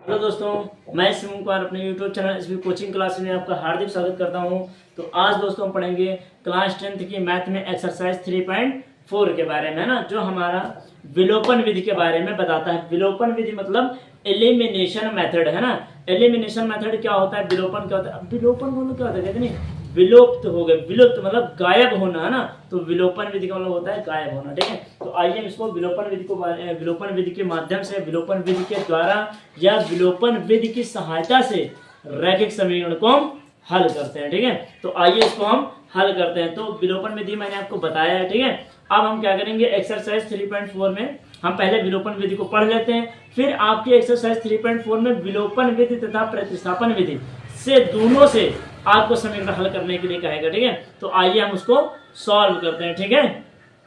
Hello दोस्तों, मैं शिवम कुमार अपने YouTube channel SB coaching class में आपका हार्दिक स्वागत करता हूं। तो आज दोस्तों हम पढ़ेंगे क्लास 10th की मैथ में एक्सरसाइज 3.4 के बारे में, ना, जो हमारा विलोपन विधि के बारे में बताता है। विलोपन विधि मतलब एलिमिनेशन मेथड है ना। एलिमिनेशन मेथड क्या होता है, विलोपन क्या होता है। विलोपन मतलब क्या होता है, कहते नहीं विलुप्त हो गए, विलुप्त मतलब गायब होना है ना। तो विलोपन विधि का मतलब होता है गायब होना, ठीक है। तो आइए हम इसको विलोपन विधि के माध्यम से, विलोपन विधि के द्वारा या विलोपन विधि की सहायता से रैखिक समीकरण को हम हल करते हैं, ठीक है। तो आइए इसको हम हल करते हैं। तो विलोपन विधि मैंने आपको बताया है, ठीक है। अब हम क्या करेंगे, एक्सरसाइज 3.4 में हम पहले विलोपन विधि को पढ़ लेते हैं, फिर आपकी एक्सरसाइज 3.4 में विलोपन विधि तथा प्रतिस्थापन विधि से दोनों से आपको समीकरण हल करने के लिए कहेगा, ठीक है। तो आइए हम उसको सॉल्व करते हैं, ठीक है।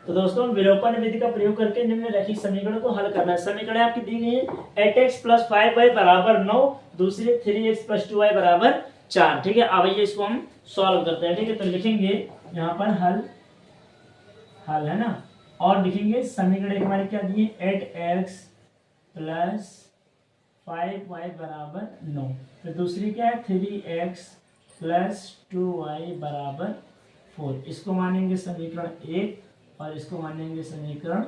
तो दोस्तों विलोपन विधि का प्रयोग करके निम्नलिखित समीकरण को हल करना है। समीकरण आपकी दी गई है 8x + 5y बराबर 9, दूसरी 3x + 2y बराबर 4, ठीक है। अब ये इसको हम सॉल्व करते हैं, ठीक है। तो लिखेंगे यहाँ पर हल है ना, और लिखेंगे समीकरण हमारे क्या दिए, 8x + 5y बराबर 9, फिर दूसरी क्या है 3x + 2y बराबर 4। इसको मानेंगे समीकरण 1 और इसको मानेंगे समीकरण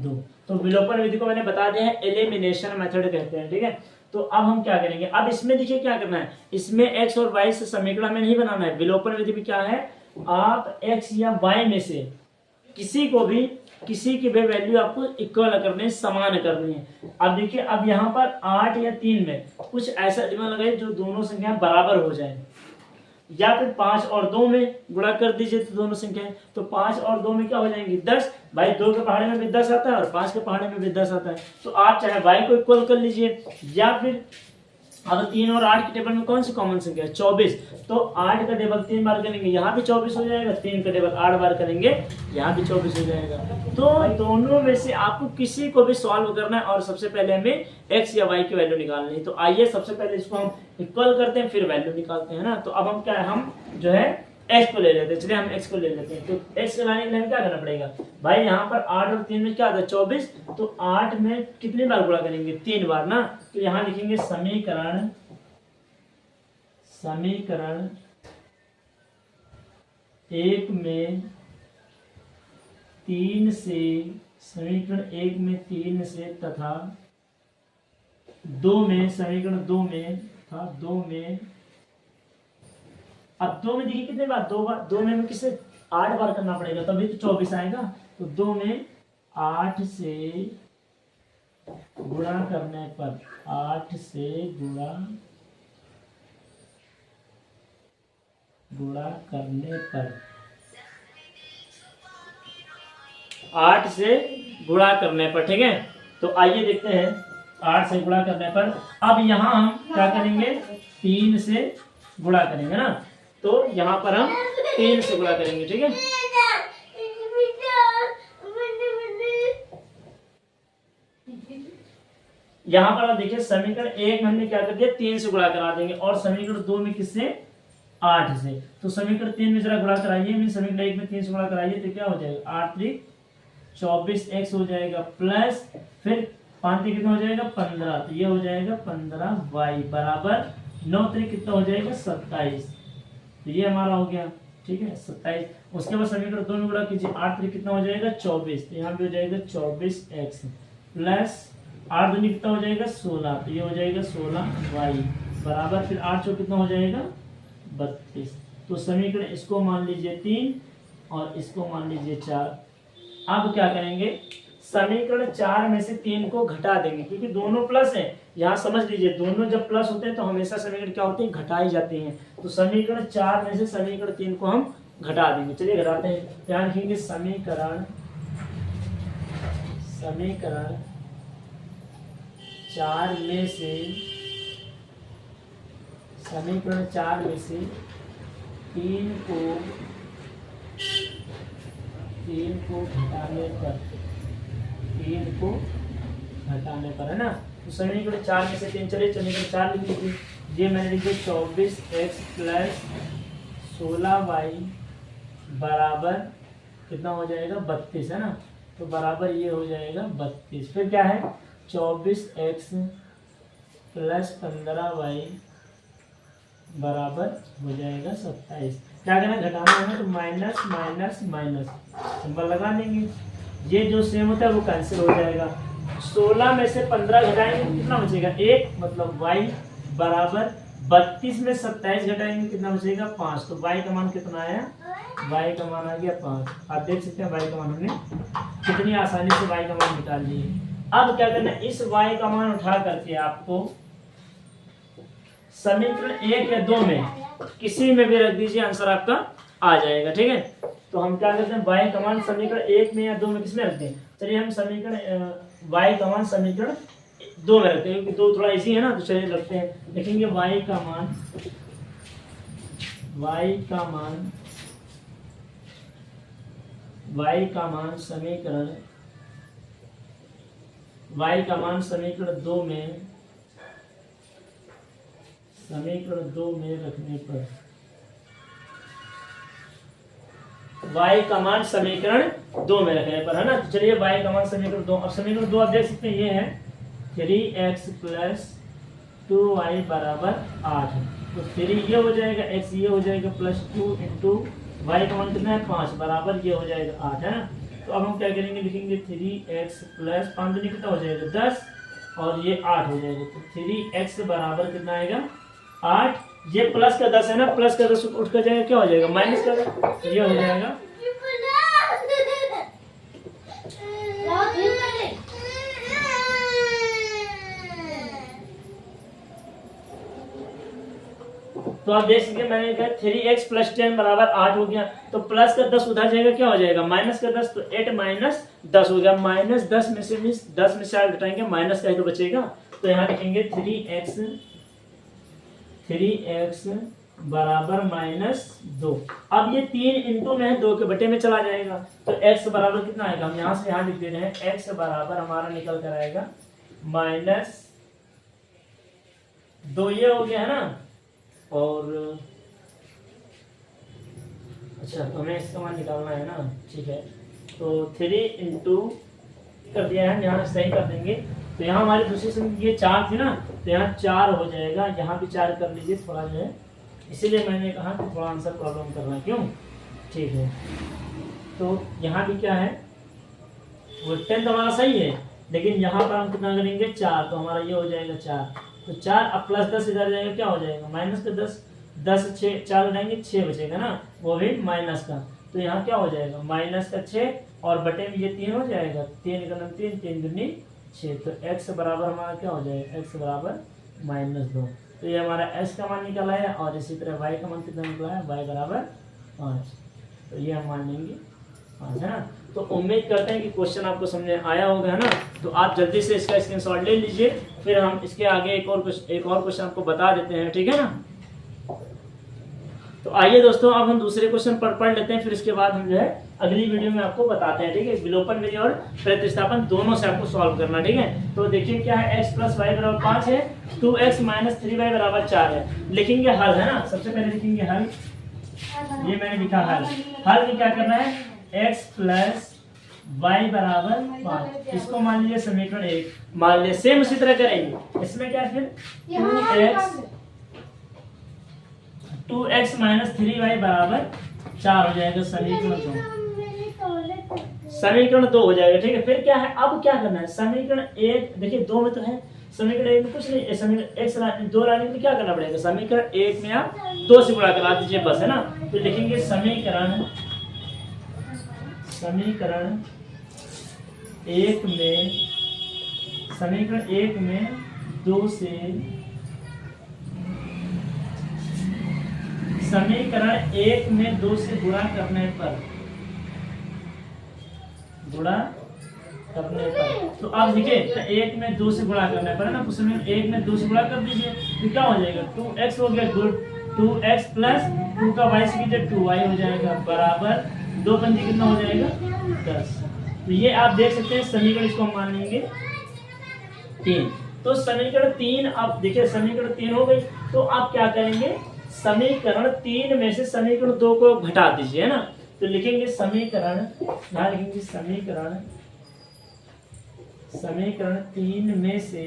2। तो विलोपन विधि को मैंने बता दिया है, एलिमिनेशन मेथड कहते हैं, ठीक है। तो अब हम क्या करेंगे, अब इसमें देखिए क्या करना है, इसमें x और y से समीकरण में नहीं बनाना है। विलोपन विधि में क्या है, आप x या y में से किसी की भी वैल्यू आपको इक्वल करनी है, समान करनी है। अब देखिए, अब यहाँ पर 8 या 3 में कुछ ऐसा दिमाग लगाइए जो दोनों संख्याएं बराबर हो जाए, या फिर 5 और 2 में गुणा कर दीजिए तो दोनों संख्याएं, तो 5 और 2 में क्या हो जाएंगी 10। भाई 2 के पहाड़े में भी 10 आता है और 5 के पहाड़े में भी 10 आता है। तो आप चाहे y को इक्वल कर लीजिए, या फिर अब 3 और 8 के टेबल में कौन सी कॉमन संख्या है, 24। तो 8 का टेबल 3 बार करेंगे, यहाँ भी 24 हो जाएगा। 3 का टेबल 8 बार करेंगे, यहाँ भी 24 हो जाएगा। तो दोनों में से आपको किसी को भी सॉल्व करना है, और सबसे पहले हमें x या y की वैल्यू निकालनी है। तो आइए सबसे पहले इसको हम इक्वल करते हैं, फिर वैल्यू निकालते हैं ना। तो अब हम क्या है, हम जो है x को ले लेते हैं। चलिए हम x को ले लेते हैं। तो x को लाने के लिए हमें क्या करना पड़ेगा, भाई यहाँ पर 8 और 3 में क्या आता है 24। तो 8 में कितनी बार गुणा करेंगे, 3 बार ना। तो यहाँ लिखेंगे समीकरण 1 में 3 से, समीकरण 1 में 3 से तथा 2 में, समीकरण 2 में था 2 में, अब 2 में देखिए कितने बार, 2 बार, 2 में किसे 8 बार करना पड़ेगा, तभी तो 24 आएगा। तो 2 में 8 से गुणा करने पर, 8 से गुणा करने पर, 8 से गुणा करने पर, ठीक है। तो आइए देखते हैं 8 से गुणा करने पर। अब यहाँ हम क्या करेंगे, 3 से गुणा करेंगे ना। तो यहाँ पर हम 3 से गुणा करेंगे, ठीक है। यहाँ पर आप देखिए समीकरण 1 में हमने क्या कर दिया, 3 से गुणा करा देंगे, और समीकरण 2 में किससे, 8 से। तो समीकरण 3 में जरा गुणा कराइए, समीकरण 1 में 3 से गुणा कराइए, तो क्या हो जाएगा 8 3 24x हो जाएगा, प्लस फिर 5 3 कितना हो जाएगा 15। तो ये हो जाएगा 15y बराबर 9 3 कितना हो जाएगा 27। तो ये हमारा हो गया, ठीक है 27। उसके बाद समीकरण 2 में गुणा कीजिए, 8 3 कितना हो जाएगा 24। तो यहाँ पे हो जाएगा 24x प्लस 8 दूनी कितना हो जाएगा 16। तो ये हो जाएगा 16y बराबर, फिर 8 4 कितना हो जाएगा 32। तो समीकरण इसको मान लीजिए 3 और इसको मान लीजिए 4। अब क्या करेंगे, समीकरण 4 में से 3 को घटा देंगे, क्योंकि दोनों प्लस है। यहाँ समझ लीजिए, दोनों जब प्लस होते हैं तो हमेशा समीकरण क्या होते हैं, घटाई जाती हैं। तो समीकरण 4 में से समीकरण 3 को हम घटा देंगे। चलिए घटाते हैं। ध्यान रखेंगे, समीकरण 4 में से, समीकरण 4 में से 3 को घटाने पर है ना। तो समीकरण 4 में से 3, चलिए समीकरण 4 लिख लीजिए। ये मैंने लिख दिया 24x प्लस 16y बराबर कितना हो जाएगा 32 है ना। तो बराबर ये हो जाएगा 32। फिर क्या है 24x प्लस 15y बराबर हो जाएगा 27। क्या करना, घटाना है तो माइनस माइनस माइनस सिंबल लगा देंगे, ये जो सेम होता है वो कैंसिल हो जाएगा। 16 में से 15 घटाएंगे तो कितना बचेगा 1, मतलब y बराबर 32 में 27 घटाएंगे कितना बचेगा 5। तो y का मान कितना आया, y का मान आ गया 5। आप देख सकते हैं y का मान हमने कितनी आसानी से y का मान निकाल लिया। अब क्या करना है, इस y का मान उठा करके आपको समीकरण 1 या 2 में किसी में भी रख दीजिए, आंसर आपका आ जाएगा। ठीक है, तो हम क्या करते हैं, y का मान समीकरण 1 में या 2 में किसमें रखते हैं। चलिए हम समीकरण y का मान समीकरण 2 में रखते हैं, क्योंकि 2 थोड़ा इजी है ना, तो चलिए रखते हैं। लिखेंगे y का मान समीकरण 2 में रखने पर, y का मान समीकरण 2 में रखने पर, है ना। तो चलिए y का मान समीकरण 2, अब समीकरण 2 आप देख सकते हैं ये है 3x प्लस 2y बराबर 8। तो 3 ये हो जाएगा, x ये हो जाएगा, प्लस 2 इंटू y का मान कितना है 5 बराबर ये हो जाएगा 8, है ना। तो अब हम क्या करेंगे, लिखेंगे 3x प्लस 5 दूनी कितना हो जाएगा 10 और ये 8 हो जाएगा। तो 3x बराबर कितना आएगा 8, ये प्लस का 10 है ना, प्लस का 10 उठ कर जाएगा, क्या हो जाएगा माइनस का 10, ये हो जाएगा। तो आप देख सकते हैं मैंने कहा 3x प्लस 10 बराबर 8 हो गया, तो प्लस का 10 उधर जाएगा, क्या हो जाएगा माइनस का 10, तो 8 माइनस 10 हो गया। माइनस 10 में से 10 में से 8 घटाएंगे, माइनस का ही तो बचेगा। तो यहाँ लिखेंगे 3x बराबर -2। अब ये 3 इंटू में है, 2 के बटे में चला जाएगा, तो x बराबर कितना आएगा, हम यहाँ से यहाँ लिख दे रहे हैं, x बराबर हमारा निकल कर आएगा -2, ये हो गया है ना। और अच्छा, तो हमें इसका मान निकालना है ना, ठीक है। तो 3 इंटू कर दिया है, यहाँ सही कर देंगे। तो यहाँ हमारी दूसरी संख्या ये 4 थी ना, तो यहाँ 4 हो जाएगा, यहाँ भी 4 कर लीजिए थोड़ा जो है, इसीलिए मैंने कहा कि थोड़ा आंसर प्रॉब्लम करना, क्यों, ठीक है। तो यहाँ भी क्या है, वो 10 तो हमारा सही है, लेकिन यहाँ पर हम कितना करेंगे 4, तो हमारा ये हो जाएगा 4। तो 4 अब प्लस 10 इधर जाएगा, क्या हो जाएगा माइनस का 10, 10 6 4 बनाएंगे 6 बचेगा ना, वो भी माइनस का। तो यहाँ क्या हो जाएगा माइनस का 6 और बटे में ये 3 हो जाएगा, 3 का 3, 3 दूनी 6। तो x बराबर हमारा क्या हो जाएगा, x बराबर -2। तो ये हमारा x का मान निकला है, और इसी तरह y का मान कितना निकला है, y बराबर 5। तो ये हम मान लेंगे 5, है ना। तो उम्मीद करते हैं कि क्वेश्चन आपको समझ में आया होगा, है ना। तो आप जल्दी से इसका स्क्रीनशॉट ले लीजिए, फिर हम इसके आगे एक और क्वेश्चन आपको बता देते हैं, ठीक है ना। तो आइए दोस्तों, अब हम दूसरे क्वेश्चन पर पढ़ लेते हैं, फिर इसके बाद हम जो है अगली वीडियो में आपको बताते हैं, ठीक है। विलोपन विधि और प्रतिस्थापन दोनों से आपको सॉल्व करना, ठीक है। तो देखिए क्या है, x प्लस वाई बराबर 5 है, 2x माइनस 3y बराबर 4 है। लिखेंगे हल, है ना। सबसे पहले लिखेंगे हल, ये मैंने लिखा हल। हल में क्या करना है, x प्लस वाई बराबर 5, इसको मान लीजिए समीकरण 1 मान लिया। सेम उसी तरह करेंगे, इसमें क्या फिर 2x माइनस 3y बराबर 4 हो जाएगा, समीकरण 2 हो जाएगा, ठीक है। फिर क्या है, अब क्या करना है, समीकरण 1 देखिए 2 में तो है, समीकरण 1 में कुछ नहीं, समीकरण 1 2 लाने के लिए क्या करना पड़ेगा, समीकरण 1 में आप 2 से गुणा करा दीजिए बस, है ना। तो लिखेंगे समीकरण 1 में 2 से, समीकरण 1 में 2 से गुणा करने पर, तो आप देखिए 1 में 2 से गुणा करने पर, है ना। उस समय 1 में 2 से गुणा कर दीजिए, तो क्या हो जाएगा 2x हो गया, गुड 2x प्लस 2 का y से कीजिए 2y हो जाएगा, बराबर 2 पंजी कितना हो जाएगा 10। तो ये आप देख सकते हैं समीकरण, इसको हम मान लेंगे 3। तो समीकरण 3, आप देखिए समीकरण 3 हो गई। तो आप क्या करेंगे, समीकरण 3 में से समीकरण 2 को घटा दीजिए, है ना। तो लिखेंगे समीकरण, यहाँ लिखेंगे समीकरण 3 में से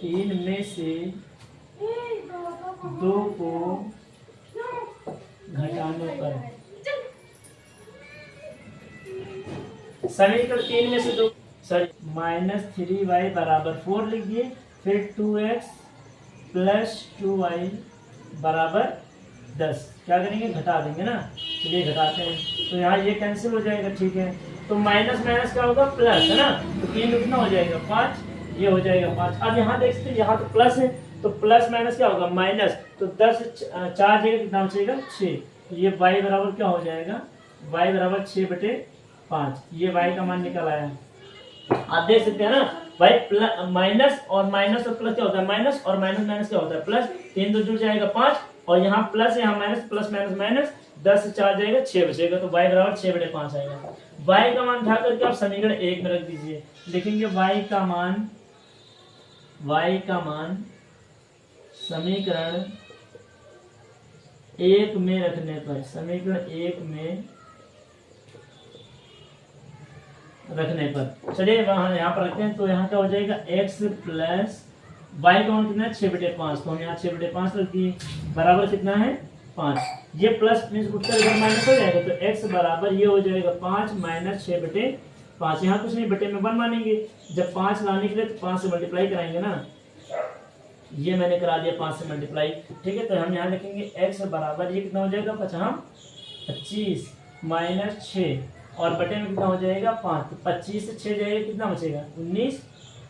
इनमें से 2 को घटाने पर समीकरण 3 में से 2 -3y बराबर 4 लिखिए, फिर 2x प्लस 2y बराबर 10। क्या करेंगे, घटा देंगे ना। चलिए घटाते हैं, तो यहाँ ये कैंसिल हो जाएगा, ठीक है। तो माइनस माइनस क्या होगा, प्लस, है ना। तो 3 में कितना हो जाएगा, 5, ये हो जाएगा 5। अब यहाँ देख सकते हैं, यहाँ तो प्लस है, तो प्लस माइनस क्या होगा, माइनस। तो 10 4 जगह कितना बचेगा, 6। तो ये y बराबर क्या हो जाएगा, y बराबर 6/5। ये y का मान निकल आया। आप देख सकते हैं ना भाई, माइनस और माइनस और प्लस क्या होता है, माइनस और माइनस माइनस क्या होता है, प्लस। 3 तो जुड़ जाएगा 5, और यहाँ प्लस यहाँ माइनस, प्लस माइनस माइनस, 10 से 4 जाएगा, 6 बचेगा। तो y बराबर 6/5 आएगा। y का मान उठा करके आप समीकरण 1 में रख दीजिए। लिखेंगे y का मान समीकरण 1 में रखने पर, समीकरण 1 में रखने पर, चलिए वहां यहाँ पर रखते हैं। तो यहाँ क्या हो जाएगा, x प्लस y का मान कितना है, 6/5। तो हम यहाँ 6/5 रख दिए, बराबर कितना है, 5। ये प्लस उत्तर इधर माइनस हो जाएगा, तो x बराबर ये हो जाएगा 5 माइनस 6/5। यहाँ कुछ नहीं, बटे में 1 मानेंगे। जब 5 लाने के लिए तो 5 से मल्टीप्लाई कराएंगे ना। ये मैंने करा दिया 5 से मल्टीप्लाई, ठीक है। तो हम यहाँ लिखेंगे x बराबर ये कितना हो जाएगा, 25 माइनस 6, और बटे में कितना हो जाएगा, 5। तो 25 से 6 जाएगा, कितना बचेगा, 19,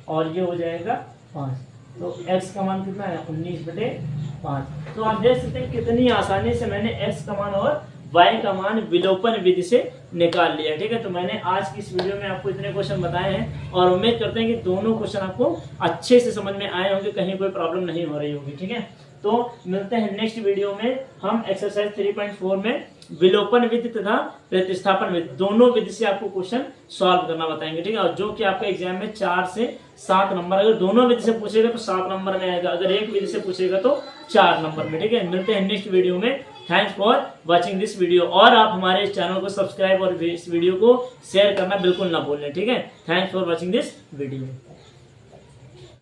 और ये हो जाएगा 5। तो x का मान कितना है, 19/5। तो आप देख सकते हैं कितनी आसानी से मैंने x का मान और y का मान विलोपन विधि से निकाल लिया, ठीक है। तो मैंने आज की इस वीडियो में आपको इतने क्वेश्चन बताए हैं, और उम्मीद करते हैं कि दोनों क्वेश्चन आपको अच्छे से समझ में आए होंगे, कहीं कोई प्रॉब्लम नहीं हो रही होगी, ठीक है। तो मिलते हैं नेक्स्ट वीडियो में। हम एक्सरसाइज 3.4 में विलोपन विधि तथा प्रतिस्थापन विधि, दोनों विधि से आपको क्वेश्चन सॉल्व करना बताएंगे, ठीक है। और जो कि आपका एग्जाम में 4 से 7 नंबर, अगर दोनों विधि से पूछेगा तो 7 नंबर में आएगा, अगर एक विधि से पूछेगा तो 4 नंबर में, ठीक है। मिलते हैं नेक्स्ट वीडियो में। Thanks for watching this video, और आप हमारे इस चैनल को सब्सक्राइब और इस वीडियो को शेयर करना बिल्कुल ना भूलें, ठीक है। Thanks for watching this video.